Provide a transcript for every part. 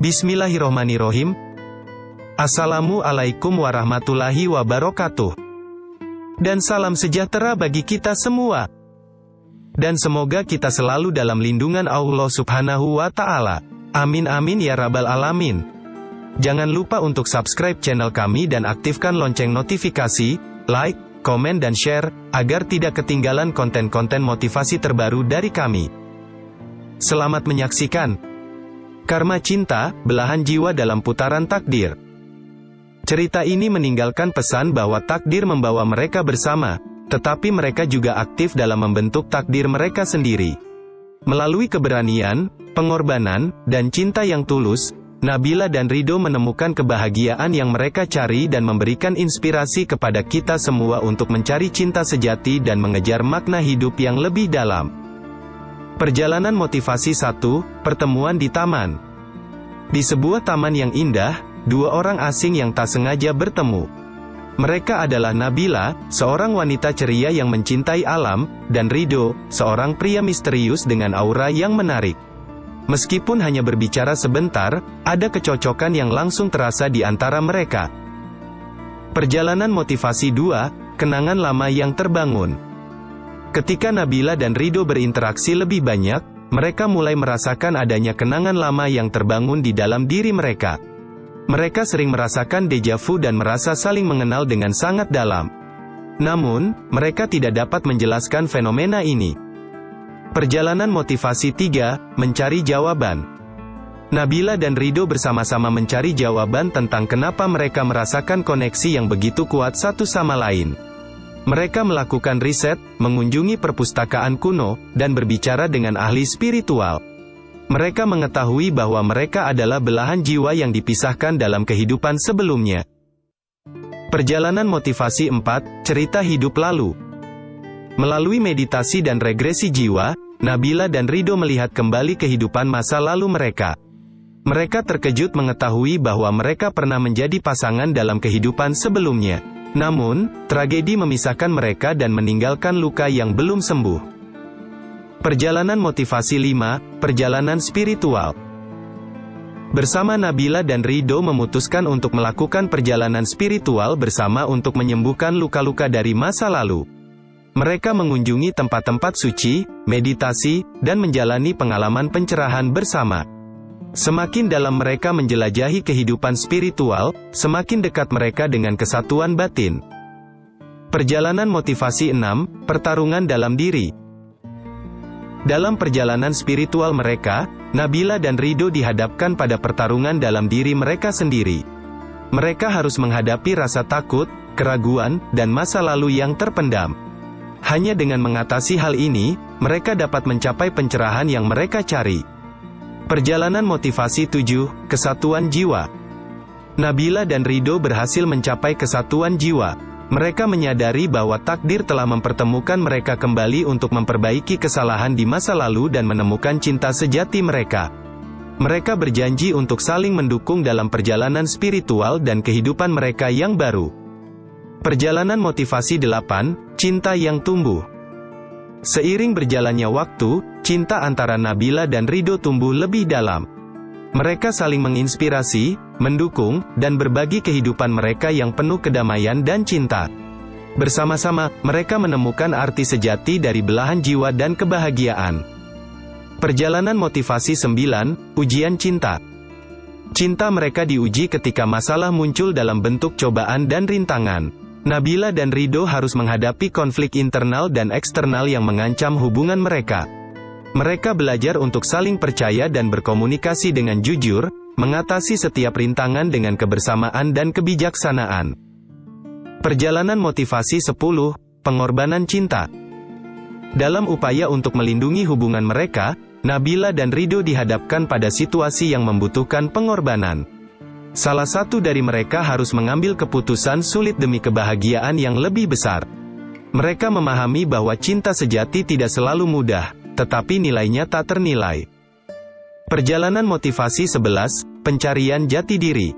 Bismillahirrohmanirrohim. Assalamualaikum warahmatullahi wabarakatuh. Dan salam sejahtera bagi kita semua. Dan semoga kita selalu dalam lindungan Allah Subhanahu wa Ta'ala. Amin amin ya rabbal alamin. Jangan lupa untuk subscribe channel kami dan aktifkan lonceng notifikasi, like, komen dan share, agar tidak ketinggalan konten-konten motivasi terbaru dari kami. Selamat menyaksikan. Karma Cinta, Belahan Jiwa dalam Putaran Takdir. Cerita ini meninggalkan pesan bahwa takdir membawa mereka bersama, tetapi mereka juga aktif dalam membentuk takdir mereka sendiri. Melalui keberanian, pengorbanan, dan cinta yang tulus, Nabila dan Ridho menemukan kebahagiaan yang mereka cari dan memberikan inspirasi kepada kita semua untuk mencari cinta sejati dan mengejar makna hidup yang lebih dalam. Perjalanan motivasi 1, pertemuan di taman. Di sebuah taman yang indah, dua orang asing yang tak sengaja bertemu. Mereka adalah Nabila, seorang wanita ceria yang mencintai alam, dan Ridho, seorang pria misterius dengan aura yang menarik. Meskipun hanya berbicara sebentar, ada kecocokan yang langsung terasa di antara mereka. Perjalanan motivasi 2, kenangan lama yang terbangun. Ketika Nabila dan Ridho berinteraksi lebih banyak, mereka mulai merasakan adanya kenangan lama yang terbangun di dalam diri mereka. Mereka sering merasakan deja vu dan merasa saling mengenal dengan sangat dalam. Namun, mereka tidak dapat menjelaskan fenomena ini. Perjalanan motivasi 3, mencari jawaban. Nabila dan Ridho bersama-sama mencari jawaban tentang kenapa mereka merasakan koneksi yang begitu kuat satu sama lain. Mereka melakukan riset, mengunjungi perpustakaan kuno, dan berbicara dengan ahli spiritual. Mereka mengetahui bahwa mereka adalah belahan jiwa yang dipisahkan dalam kehidupan sebelumnya. Perjalanan motivasi 4, cerita hidup lalu. Melalui meditasi dan regresi jiwa, Nabila dan Ridho melihat kembali kehidupan masa lalu mereka. Mereka terkejut mengetahui bahwa mereka pernah menjadi pasangan dalam kehidupan sebelumnya. Namun, tragedi memisahkan mereka dan meninggalkan luka yang belum sembuh. Perjalanan motivasi 5, perjalanan spiritual. Bersama Nabila dan Ridho memutuskan untuk melakukan perjalanan spiritual bersama untuk menyembuhkan luka-luka dari masa lalu. Mereka mengunjungi tempat-tempat suci, meditasi, dan menjalani pengalaman pencerahan bersama. Semakin dalam mereka menjelajahi kehidupan spiritual, semakin dekat mereka dengan kesatuan batin. Perjalanan motivasi 6, pertarungan dalam diri. Dalam perjalanan spiritual mereka, Nabila dan Ridho dihadapkan pada pertarungan dalam diri mereka sendiri. Mereka harus menghadapi rasa takut, keraguan, dan masa lalu yang terpendam. Hanya dengan mengatasi hal ini, mereka dapat mencapai pencerahan yang mereka cari. Perjalanan motivasi 7, kesatuan jiwa. Nabila dan Ridho berhasil mencapai kesatuan jiwa. Mereka menyadari bahwa takdir telah mempertemukan mereka kembali untuk memperbaiki kesalahan di masa lalu dan menemukan cinta sejati mereka. Mereka berjanji untuk saling mendukung dalam perjalanan spiritual dan kehidupan mereka yang baru. Perjalanan motivasi 8, cinta yang tumbuh. Seiring berjalannya waktu, cinta antara Nabila dan Ridho tumbuh lebih dalam. Mereka saling menginspirasi, mendukung, dan berbagi kehidupan mereka yang penuh kedamaian dan cinta. Bersama-sama, mereka menemukan arti sejati dari belahan jiwa dan kebahagiaan. Perjalanan motivasi 9, ujian cinta. Cinta mereka diuji ketika masalah muncul dalam bentuk cobaan dan rintangan. Nabila dan Ridho harus menghadapi konflik internal dan eksternal yang mengancam hubungan mereka. Mereka belajar untuk saling percaya dan berkomunikasi dengan jujur, mengatasi setiap rintangan dengan kebersamaan dan kebijaksanaan. Perjalanan motivasi 10, pengorbanan cinta. Dalam upaya untuk melindungi hubungan mereka, Nabila dan Ridho dihadapkan pada situasi yang membutuhkan pengorbanan. Salah satu dari mereka harus mengambil keputusan sulit demi kebahagiaan yang lebih besar. Mereka memahami bahwa cinta sejati tidak selalu mudah, tetapi nilainya tak ternilai. Perjalanan motivasi 11, pencarian jati diri.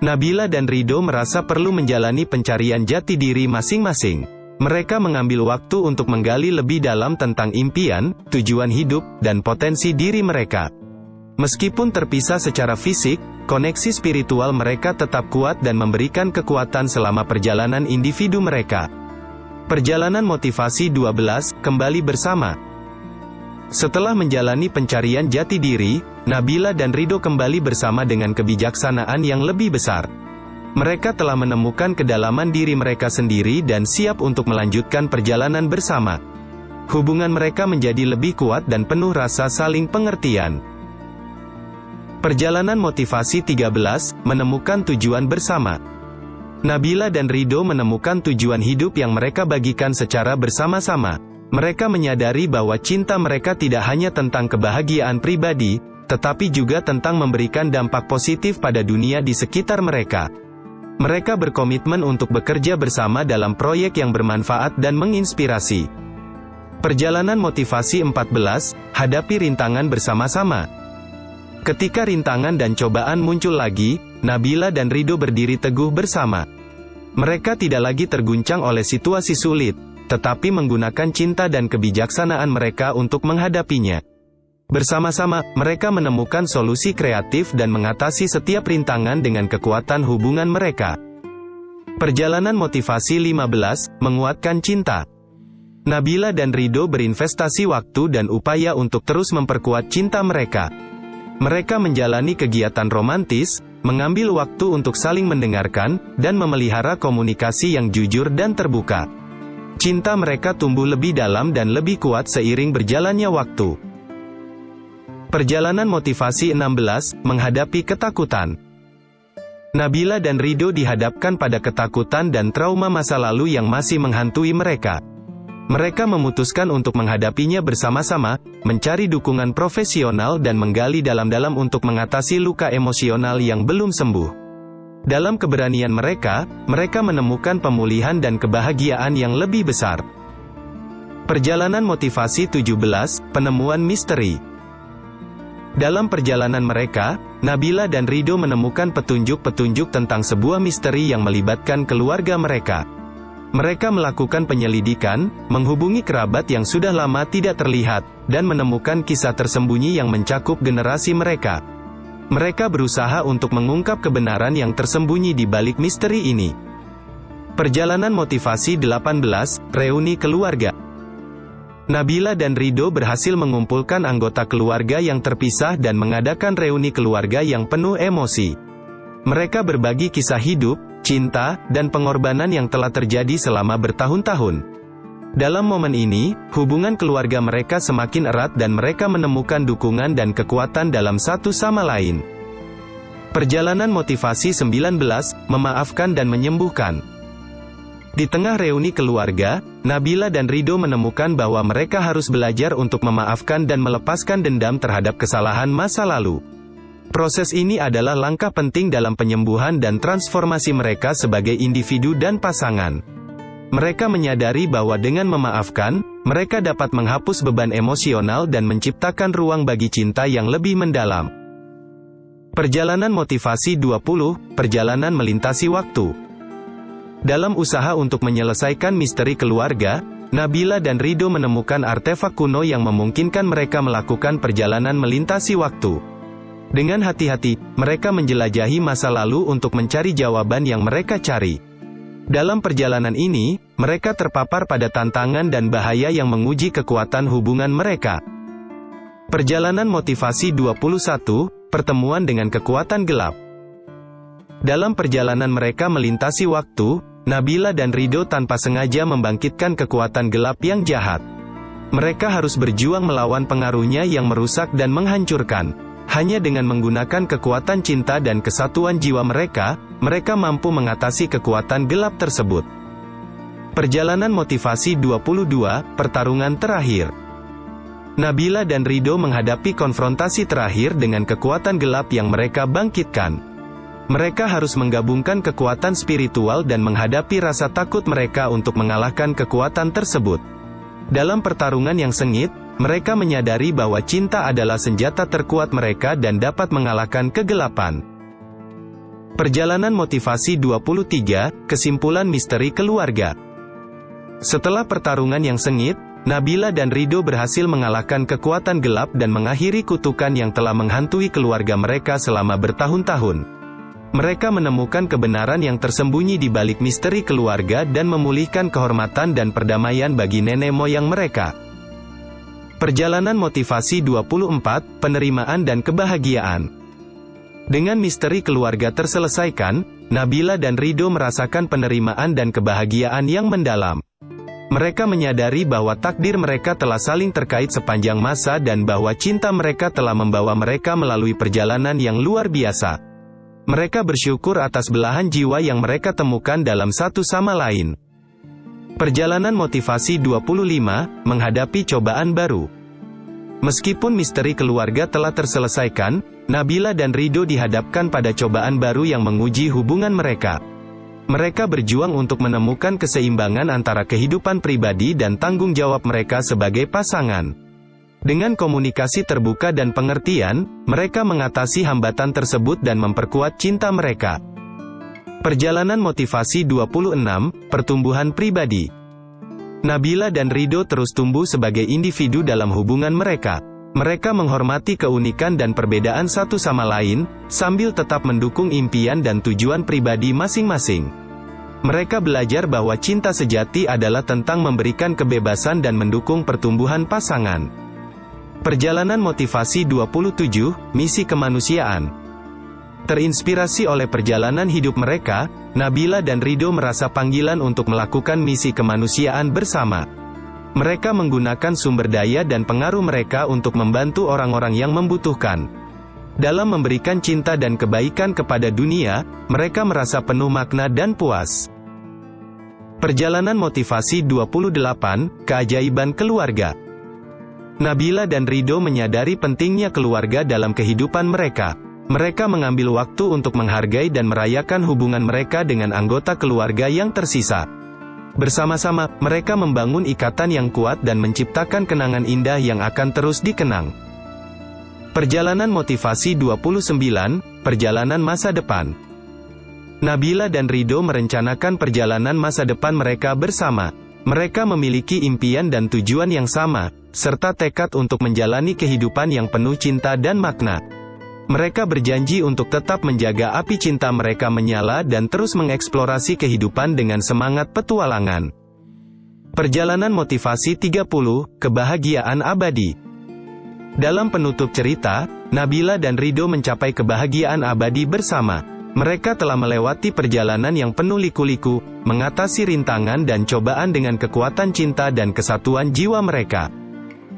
Nabila dan Ridho merasa perlu menjalani pencarian jati diri masing-masing. Mereka mengambil waktu untuk menggali lebih dalam tentang impian, tujuan hidup, dan potensi diri mereka. Meskipun terpisah secara fisik, koneksi spiritual mereka tetap kuat dan memberikan kekuatan selama perjalanan individu mereka. Perjalanan motivasi 12, kembali bersama. Setelah menjalani pencarian jati diri, Nabila dan Ridho kembali bersama dengan kebijaksanaan yang lebih besar. Mereka telah menemukan kedalaman diri mereka sendiri dan siap untuk melanjutkan perjalanan bersama. Hubungan mereka menjadi lebih kuat dan penuh rasa saling pengertian. Perjalanan motivasi 13, menemukan tujuan bersama. Nabila dan Ridho menemukan tujuan hidup yang mereka bagikan secara bersama-sama. Mereka menyadari bahwa cinta mereka tidak hanya tentang kebahagiaan pribadi, tetapi juga tentang memberikan dampak positif pada dunia di sekitar mereka. Mereka berkomitmen untuk bekerja bersama dalam proyek yang bermanfaat dan menginspirasi. Perjalanan motivasi 14, hadapi rintangan bersama-sama. Ketika rintangan dan cobaan muncul lagi, Nabila dan Ridho berdiri teguh bersama. Mereka tidak lagi terguncang oleh situasi sulit, tetapi menggunakan cinta dan kebijaksanaan mereka untuk menghadapinya. Bersama-sama, mereka menemukan solusi kreatif dan mengatasi setiap rintangan dengan kekuatan hubungan mereka. Perjalanan motivasi 15, menguatkan cinta. Nabila dan Ridho berinvestasi waktu dan upaya untuk terus memperkuat cinta mereka. Mereka menjalani kegiatan romantis, mengambil waktu untuk saling mendengarkan, dan memelihara komunikasi yang jujur dan terbuka. Cinta mereka tumbuh lebih dalam dan lebih kuat seiring berjalannya waktu. Perjalanan motivasi 16, menghadapi ketakutan. Nabila dan Ridho dihadapkan pada ketakutan dan trauma masa lalu yang masih menghantui mereka. Mereka memutuskan untuk menghadapinya bersama-sama, mencari dukungan profesional dan menggali dalam-dalam untuk mengatasi luka emosional yang belum sembuh. Dalam keberanian mereka, mereka menemukan pemulihan dan kebahagiaan yang lebih besar. Perjalanan motivasi 17, penemuan misteri. Dalam perjalanan mereka, Nabila dan Ridho menemukan petunjuk-petunjuk tentang sebuah misteri yang melibatkan keluarga mereka. Mereka melakukan penyelidikan, menghubungi kerabat yang sudah lama tidak terlihat, dan menemukan kisah tersembunyi yang mencakup generasi mereka. Mereka berusaha untuk mengungkap kebenaran yang tersembunyi di balik misteri ini. Perjalanan motivasi 18, reuni keluarga. Nabila dan Ridho berhasil mengumpulkan anggota keluarga yang terpisah dan mengadakan reuni keluarga yang penuh emosi. Mereka berbagi kisah hidup, cinta, dan pengorbanan yang telah terjadi selama bertahun-tahun. Dalam momen ini, hubungan keluarga mereka semakin erat dan mereka menemukan dukungan dan kekuatan dalam satu sama lain. Perjalanan motivasi 19, memaafkan dan menyembuhkan. Di tengah reuni keluarga, Nabila dan Ridho menemukan bahwa mereka harus belajar untuk memaafkan dan melepaskan dendam terhadap kesalahan masa lalu. Proses ini adalah langkah penting dalam penyembuhan dan transformasi mereka sebagai individu dan pasangan. Mereka menyadari bahwa dengan memaafkan, mereka dapat menghapus beban emosional dan menciptakan ruang bagi cinta yang lebih mendalam. Perjalanan motivasi 20, perjalanan melintasi waktu. Dalam usaha untuk menyelesaikan misteri keluarga, Nabila dan Ridho menemukan artefak kuno yang memungkinkan mereka melakukan perjalanan melintasi waktu. Dengan hati-hati, mereka menjelajahi masa lalu untuk mencari jawaban yang mereka cari. Dalam perjalanan ini, mereka terpapar pada tantangan dan bahaya yang menguji kekuatan hubungan mereka. Perjalanan motivasi 21, pertemuan dengan kekuatan gelap. Dalam perjalanan mereka melintasi waktu, Nabila dan Ridho tanpa sengaja membangkitkan kekuatan gelap yang jahat. Mereka harus berjuang melawan pengaruhnya yang merusak dan menghancurkan. Hanya dengan menggunakan kekuatan cinta dan kesatuan jiwa mereka, mereka mampu mengatasi kekuatan gelap tersebut. Perjalanan motivasi 22, pertarungan terakhir. Nabila dan Ridho menghadapi konfrontasi terakhir dengan kekuatan gelap yang mereka bangkitkan. Mereka harus menggabungkan kekuatan spiritual dan menghadapi rasa takut mereka untuk mengalahkan kekuatan tersebut. Dalam pertarungan yang sengit, mereka menyadari bahwa cinta adalah senjata terkuat mereka dan dapat mengalahkan kegelapan. Perjalanan motivasi 23, kesimpulan misteri keluarga. Setelah pertarungan yang sengit, Nabila dan Ridho berhasil mengalahkan kekuatan gelap dan mengakhiri kutukan yang telah menghantui keluarga mereka selama bertahun-tahun. Mereka menemukan kebenaran yang tersembunyi di balik misteri keluarga dan memulihkan kehormatan dan perdamaian bagi nenek moyang mereka. Perjalanan motivasi 24, penerimaan dan kebahagiaan. Dengan misteri keluarga terselesaikan, Nabila dan Ridho merasakan penerimaan dan kebahagiaan yang mendalam. Mereka menyadari bahwa takdir mereka telah saling terkait sepanjang masa dan bahwa cinta mereka telah membawa mereka melalui perjalanan yang luar biasa. Mereka bersyukur atas belahan jiwa yang mereka temukan dalam satu sama lain. Perjalanan motivasi 25, menghadapi cobaan baru. Meskipun misteri keluarga telah terselesaikan, Nabila dan Ridho dihadapkan pada cobaan baru yang menguji hubungan mereka. Mereka berjuang untuk menemukan keseimbangan antara kehidupan pribadi dan tanggung jawab mereka sebagai pasangan. Dengan komunikasi terbuka dan pengertian, mereka mengatasi hambatan tersebut dan memperkuat cinta mereka. Perjalanan motivasi 26, pertumbuhan pribadi. Nabila dan Ridho terus tumbuh sebagai individu dalam hubungan mereka. Mereka menghormati keunikan dan perbedaan satu sama lain, sambil tetap mendukung impian dan tujuan pribadi masing-masing. Mereka belajar bahwa cinta sejati adalah tentang memberikan kebebasan dan mendukung pertumbuhan pasangan. Perjalanan motivasi 27, misi kemanusiaan. Terinspirasi oleh perjalanan hidup mereka, Nabila dan Ridho merasa panggilan untuk melakukan misi kemanusiaan bersama. Mereka menggunakan sumber daya dan pengaruh mereka untuk membantu orang-orang yang membutuhkan. Dalam memberikan cinta dan kebaikan kepada dunia, mereka merasa penuh makna dan puas. Perjalanan motivasi 28, keajaiban keluarga. Nabila dan Ridho menyadari pentingnya keluarga dalam kehidupan mereka. Mereka mengambil waktu untuk menghargai dan merayakan hubungan mereka dengan anggota keluarga yang tersisa. Bersama-sama, mereka membangun ikatan yang kuat dan menciptakan kenangan indah yang akan terus dikenang. Perjalanan motivasi 29, perjalanan masa depan. Nabila dan Ridho merencanakan perjalanan masa depan mereka bersama. Mereka memiliki impian dan tujuan yang sama, serta tekad untuk menjalani kehidupan yang penuh cinta dan makna. Mereka berjanji untuk tetap menjaga api cinta mereka menyala dan terus mengeksplorasi kehidupan dengan semangat petualangan. Perjalanan motivasi 30, kebahagiaan abadi. Dalam penutup cerita, Nabila dan Ridho mencapai kebahagiaan abadi bersama. Mereka telah melewati perjalanan yang penuh liku-liku, mengatasi rintangan dan cobaan dengan kekuatan cinta dan kesatuan jiwa mereka.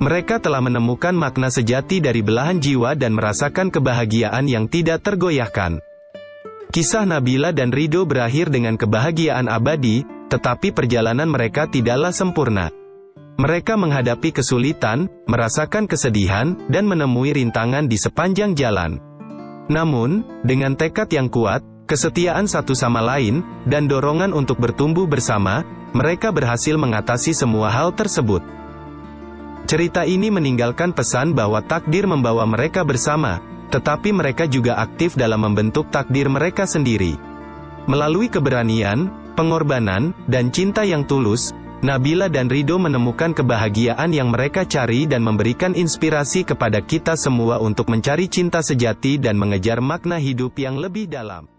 Mereka telah menemukan makna sejati dari belahan jiwa dan merasakan kebahagiaan yang tidak tergoyahkan. Kisah Nabila dan Ridho berakhir dengan kebahagiaan abadi, tetapi perjalanan mereka tidaklah sempurna. Mereka menghadapi kesulitan, merasakan kesedihan, dan menemui rintangan di sepanjang jalan. Namun, dengan tekad yang kuat, kesetiaan satu sama lain, dan dorongan untuk bertumbuh bersama, mereka berhasil mengatasi semua hal tersebut. Cerita ini meninggalkan pesan bahwa takdir membawa mereka bersama, tetapi mereka juga aktif dalam membentuk takdir mereka sendiri. Melalui keberanian, pengorbanan, dan cinta yang tulus, Nabila dan Ridho menemukan kebahagiaan yang mereka cari dan memberikan inspirasi kepada kita semua untuk mencari cinta sejati dan mengejar makna hidup yang lebih dalam.